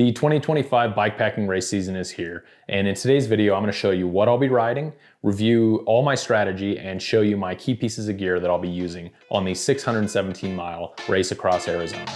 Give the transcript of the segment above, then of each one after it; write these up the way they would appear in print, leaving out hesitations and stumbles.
The 2025 bikepacking race season is here, and in today's video, I'm going to show you what I'll be riding, review all my strategy, and show you my key pieces of gear that I'll be using on the 617-mile race across Arizona.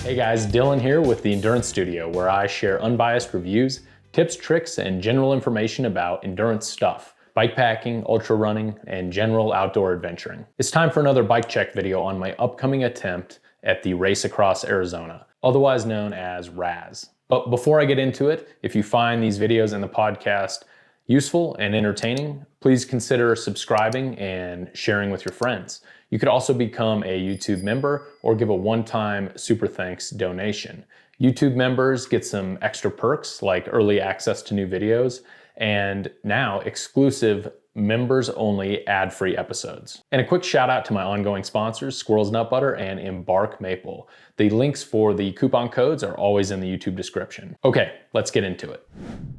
Hey guys, Dylan here with the Endurance Studio, where I share unbiased reviews, tips, tricks, and general information about endurance stuff. Bikepacking, ultra running, and general outdoor adventuring. It's time for another bike check video on my upcoming attempt at the Race Across Arizona, otherwise known as RAAZ. But before I get into it, if you find these videos and the podcast useful and entertaining, please consider subscribing and sharing with your friends. You could also become a YouTube member or give a one-time super thanks donation. YouTube members get some extra perks like early access to new videos, and now exclusive members only ad-free episodes. And a quick shout out to my ongoing sponsors, Squirrels Nut Butter and Embark Maple. The links for the coupon codes are always in the YouTube description. Okay, let's get into it.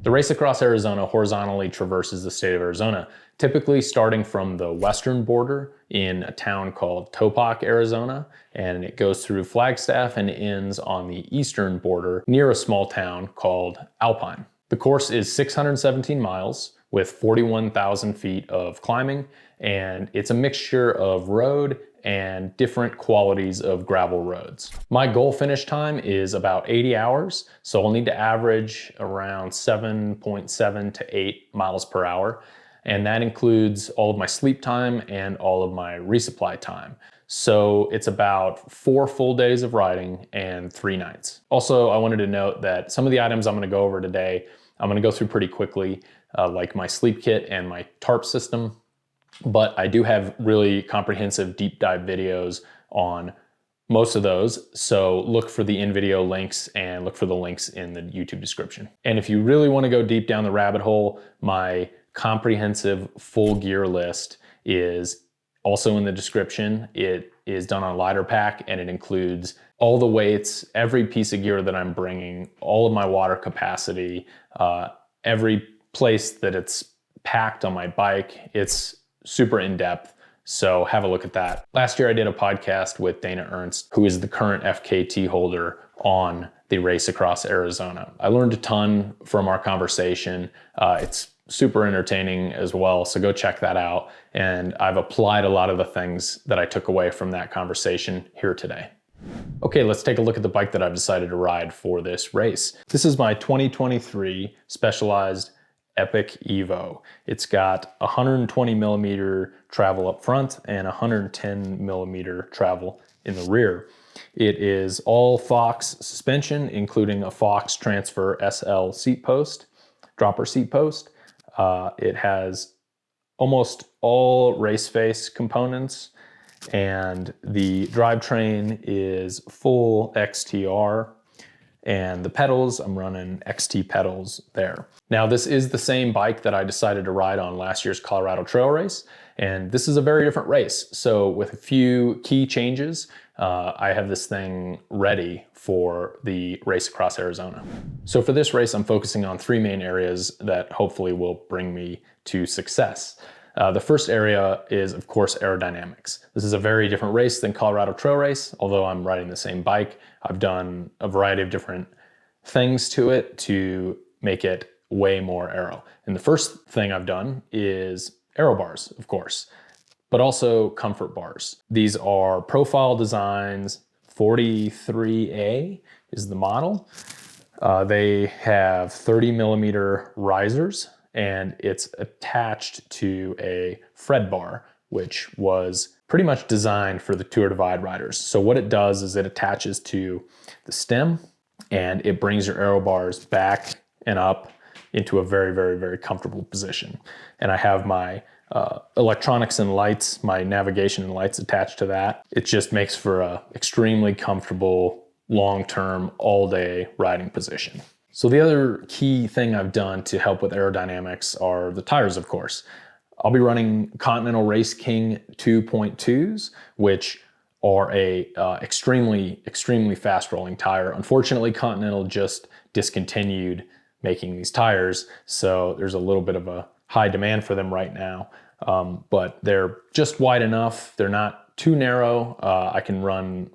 The Race Across Arizona horizontally traverses the state of Arizona, typically starting from the western border in a town called Topak, Arizona, and it goes through Flagstaff and ends on the eastern border near a small town called Alpine. The course is 617 miles with 41,000 feet of climbing, and it's a mixture of road and different qualities of gravel roads. My goal finish time is about 80 hours, so I'll need to average around 7.7 to 8 miles per hour, and that includes all of my sleep time and all of my resupply time. So it's about 4 full days of riding and 3 nights. Also, I wanted to note that some of the items I'm gonna go over today, I'm gonna go through pretty quickly, like my sleep kit and my tarp system, but I do have really comprehensive deep dive videos on most of those. So look for the in-video links and look for the links in the YouTube description. And if you really wanna go deep down the rabbit hole, my comprehensive full gear list is also in the description. It is done on Lighter Pack and it includes all the weights, every piece of gear that I'm bringing, all of my water capacity, every place that it's packed on my bike. It's super in-depth, so have a look at that. Last year I did a podcast with Dana Ernst, who is the current FKT holder on the Race Across Arizona. I learned a ton from our conversation. It's super entertaining as well, so go check that out. And I've applied a lot of the things that I took away from that conversation here today. Okay, let's take a look at the bike that I've decided to ride for this race. This is my 2023 Specialized Epic Evo. It's got 120 millimeter travel up front and 110 millimeter travel in the rear. It is all Fox suspension, including a Fox Transfer SL seat post, dropper seat post. It has almost all race face components, and the drivetrain is full XTR, and the pedals, I'm running XT pedals there. Now, this is the same bike that I decided to ride on last year's Colorado Trail Race, and this is a very different race. So with a few key changes, I have this thing ready for the Race Across Arizona. So for this race, I'm focusing on 3 main areas that hopefully will bring me to success. The first area is, of course, aerodynamics. This is a very different race than Colorado Trail Race, although I'm riding the same bike. I've done a variety of different things to it to make it way more aero. And the first thing I've done is aero bars, of course, but also comfort bars. These are Profile Designs 43A is the model. They have 30 millimeter risers, and it's attached to a Fred bar, which was pretty much designed for the Tour Divide riders. So what it does is it attaches to the stem and it brings your aero bars back and up into a very, very, very comfortable position. And I have my electronics and lights, my navigation and lights attached to that. It just makes for a extremely comfortable, long-term, all-day riding position. So the other key thing I've done to help with aerodynamics are the tires, of course. I'll be running Continental Race King 2.2s, which are a extremely fast rolling tire. Unfortunately, Continental just discontinued making these tires, so there's a little bit of a high demand for them right now. But they're just wide enough. They're not too narrow. I can run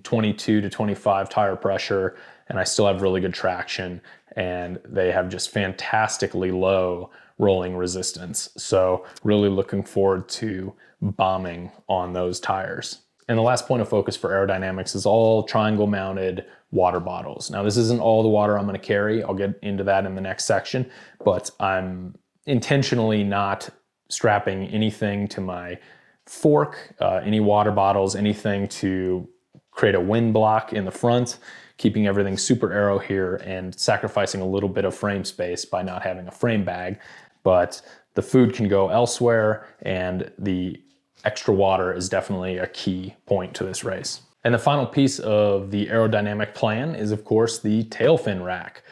22 to 25 tire pressure, and I still have really good traction, and they have just fantastically low rolling resistance. So really looking forward to bombing on those tires. And the last point of focus for Aerodynamics is all triangle mounted water bottles. Now this isn't all the water I'm gonna carry. I'll get into that in the next section, but I'm intentionally not strapping anything to my fork, any water bottles, anything to create a wind block in the front, keeping everything super aero here and sacrificing a little bit of frame space by not having a frame bag. But the food can go elsewhere, and the extra water is definitely a key point to this race. And the final piece of the aerodynamic plan is, of course, the tail fin rack.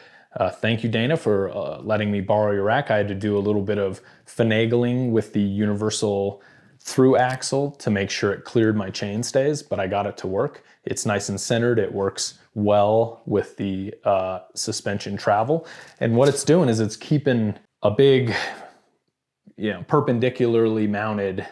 Thank you, Dana, for letting me borrow your rack. I had to do a little bit of finagling with the universal through axle to make sure it cleared my chain stays, but I got it to work. It's nice and centered. It works well with the suspension travel. And what it's doing is it's keeping a big, perpendicularly mounted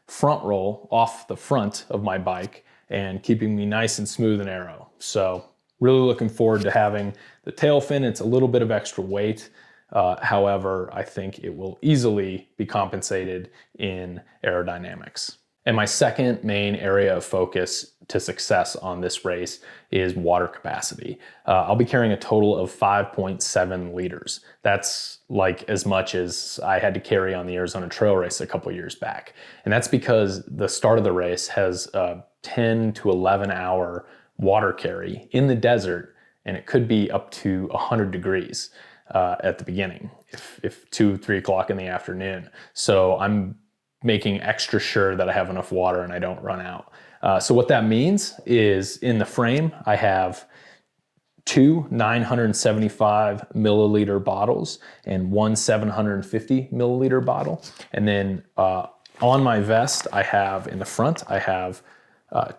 front roll off the front of my bike and keeping me nice and smooth and aero. So really looking forward to having the tail fin. It's a little bit of extra weight. However, I think it will easily be compensated in aerodynamics. And my second main area of focus to success on this race is water capacity. I'll be carrying a total of 5.7 liters. That's like as much as I had to carry on the Arizona Trail Race a couple years back. And that's because the start of the race has a 10 to 11 hour water carry in the desert, and it could be up to 100 degrees at the beginning, if 2-3 o'clock in the afternoon. So I'm making extra sure that I have enough water and I don't run out. So what that means is in the frame, I have 2 975 milliliter bottles and 1 750 milliliter bottle. And then on my vest, I have in the front, I have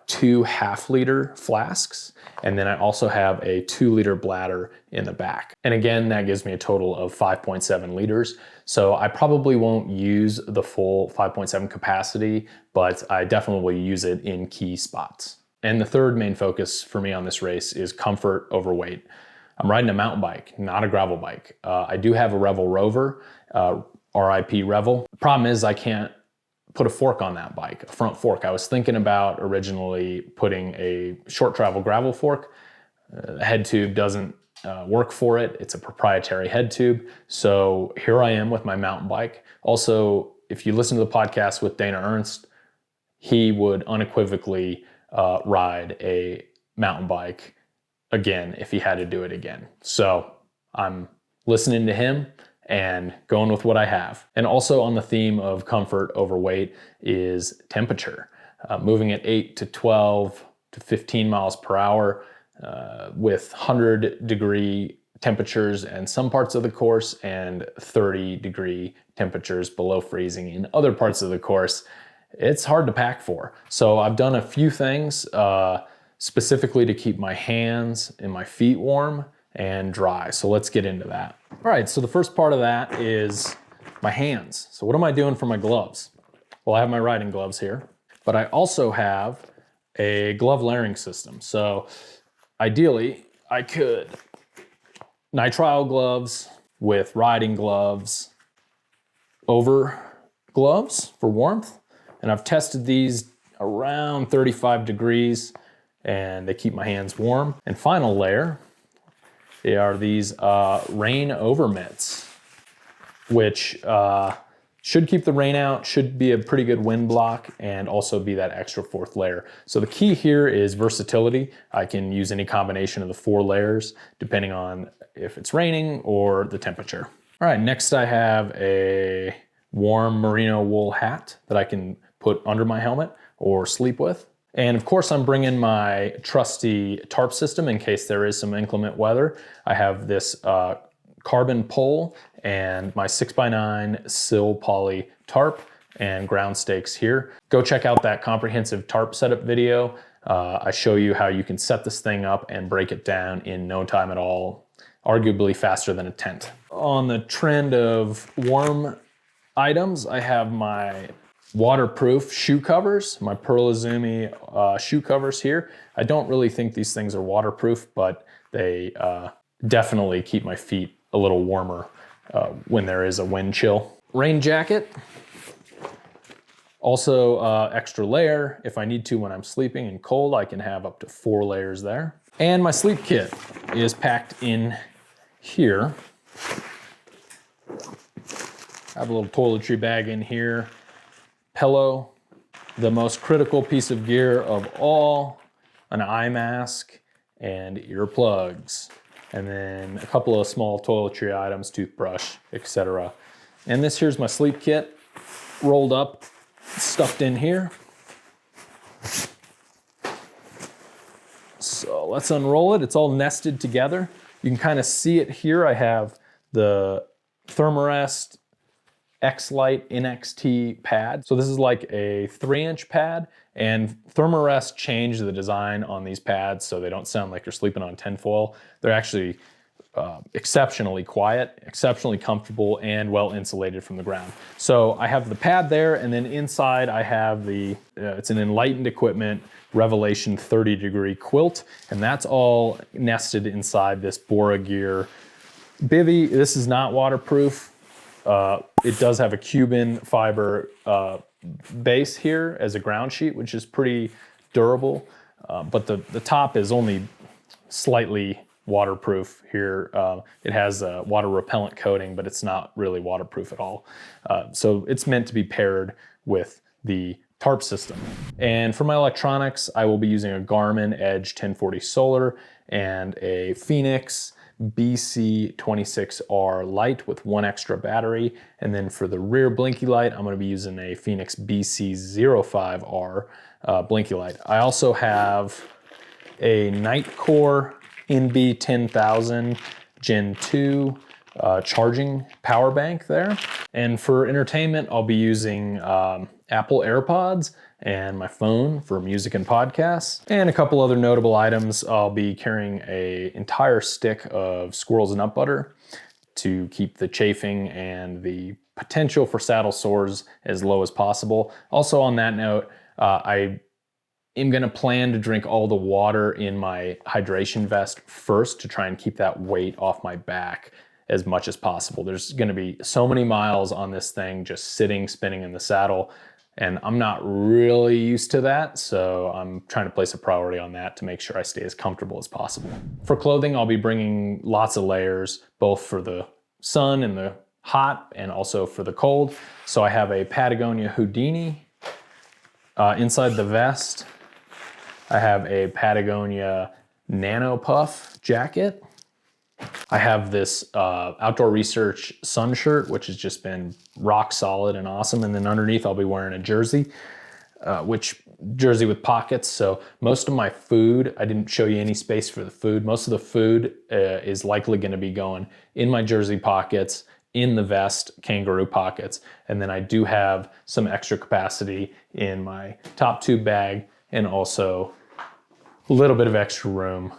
2 half-liter flasks, and then I also have a 2-liter bladder in the back. And again, that gives me a total of 5.7 liters. So I probably won't use the full 5.7 capacity, but I definitely will use it in key spots. And the third main focus for me on this race is comfort over weight. I'm riding a mountain bike, not a gravel bike. I do have a Revel Rover, RIP Revel. The problem is I can't put a fork on that bike, a front fork. I was thinking about originally putting a short travel gravel fork. The head tube doesn't work for it. It's a proprietary head tube. So here I am with my mountain bike. Also, if you listen to the podcast with Dana Ernst, he would unequivocally ride a mountain bike again if he had to do it again. So I'm listening to him and going with what I have. And also on the theme of comfort over weight is temperature. Moving at 8 to 12 to 15 miles per hour with 100-degree temperatures in some parts of the course and 30-degree temperatures below freezing in other parts of the course, it's hard to pack for. So I've done a few things specifically to keep my hands and my feet warm and dry. So let's get into that. All right, so the first part of that is my hands. So what am I doing for my gloves? Well, I have my riding gloves here, but I also have a glove layering system. So ideally, I could nitrile gloves with riding gloves over gloves for warmth. And I've tested these around 35 degrees and they keep my hands warm. And final layer, they are these rain over mitts, which should keep the rain out, should be a pretty good wind block, and also be that extra fourth layer. So the key here is versatility. I can use any combination of the 4 layers, depending on if it's raining or the temperature. All right, next I have a warm merino wool hat that I can put under my helmet or sleep with. And of course, I'm bringing my trusty tarp system in case there is some inclement weather. I have this carbon pole and my 6x9 sill poly tarp and ground stakes here. Go check out that comprehensive tarp setup video. I show you how you can set this thing up and break it down in no time at all, arguably faster than a tent. On the trend of warm items, I have my waterproof shoe covers, my Pearl Izumi shoe covers here. I don't really think these things are waterproof, but they definitely keep my feet a little warmer when there is a wind chill. Rain jacket. Also extra layer. If I need to when I'm sleeping and cold, I can have up to 4 layers there. And my sleep kit is packed in here. I have a little toiletry bag in here. Pillow. The most critical piece of gear of all, an eye mask and earplugs. And then a couple of small toiletry items, toothbrush, etc. And this here's my sleep kit, rolled up, stuffed in here. So let's unroll it. It's all nested together. You can kind of see it here. I have the Thermarest X-Lite NXT pad. So this is like a 3-inch pad, and Thermarest changed the design on these pads so they don't sound like you're sleeping on tinfoil. They're actually exceptionally quiet, exceptionally comfortable, and well insulated from the ground. So I have the pad there, and then inside I have the, it's an Enlightened Equipment Revelation 30-degree quilt, and that's all nested inside this Bora Gear bivy. This is not waterproof. It does have a Cuban fiber base here as a ground sheet, which is pretty durable, but the top is only slightly waterproof here. It has a water repellent coating, but it's not really waterproof at all. So it's meant to be paired with the tarp system. And for my electronics, I will be using a Garmin Edge 1040 Solar and a Phoenix BC26R light with 1 extra battery. And then for the rear blinky light, I'm going to be using a Phoenix BC05R blinky light. I also have a Nightcore NB10000 Gen 2 charging power bank there. And for entertainment, I'll be using Apple AirPods and my phone for music and podcasts, and a couple other notable items. I'll be carrying an entire stick of squirrel's nut butter to keep the chafing and the potential for saddle sores as low as possible. Also on that note, I am gonna plan to drink all the water in my hydration vest first to try and keep that weight off my back as much as possible. There's gonna be so many miles on this thing just sitting, spinning in the saddle, and I'm not really used to that, so I'm trying to place a priority on that to make sure I stay as comfortable as possible. For clothing, I'll be bringing lots of layers, both for the sun and the hot, and also for the cold. So I have a Patagonia Houdini inside the vest. I have a Patagonia Nano Puff jacket. I have this Outdoor Research sun shirt, which has just been rock solid and awesome. And then underneath I'll be wearing a jersey, jersey with pockets. So most of my food, I didn't show you any space for the food. Most of the food is likely gonna be going in my jersey pockets, in the vest, kangaroo pockets. And then I do have some extra capacity in my top tube bag, and also a little bit of extra room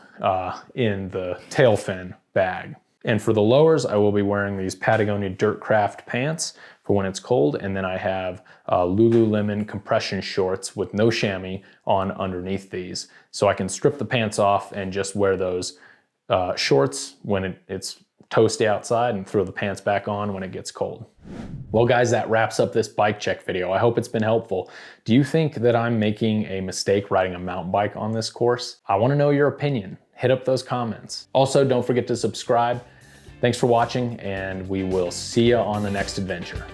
in the tail fin bag. And for the lowers, I will be wearing these Patagonia Dirtcraft pants for when it's cold, and then I have Lululemon compression shorts with no chamois on underneath these. So I can strip the pants off and just wear those shorts when it's toasty outside, and throw the pants back on when it gets cold. Well guys, that wraps up this bike check video. I hope it's been helpful. Do you think that I'm making a mistake riding a mountain bike on this course? I want to know your opinion. Hit up those comments. Also, don't forget to subscribe. Thanks for watching, and we will see you on the next adventure.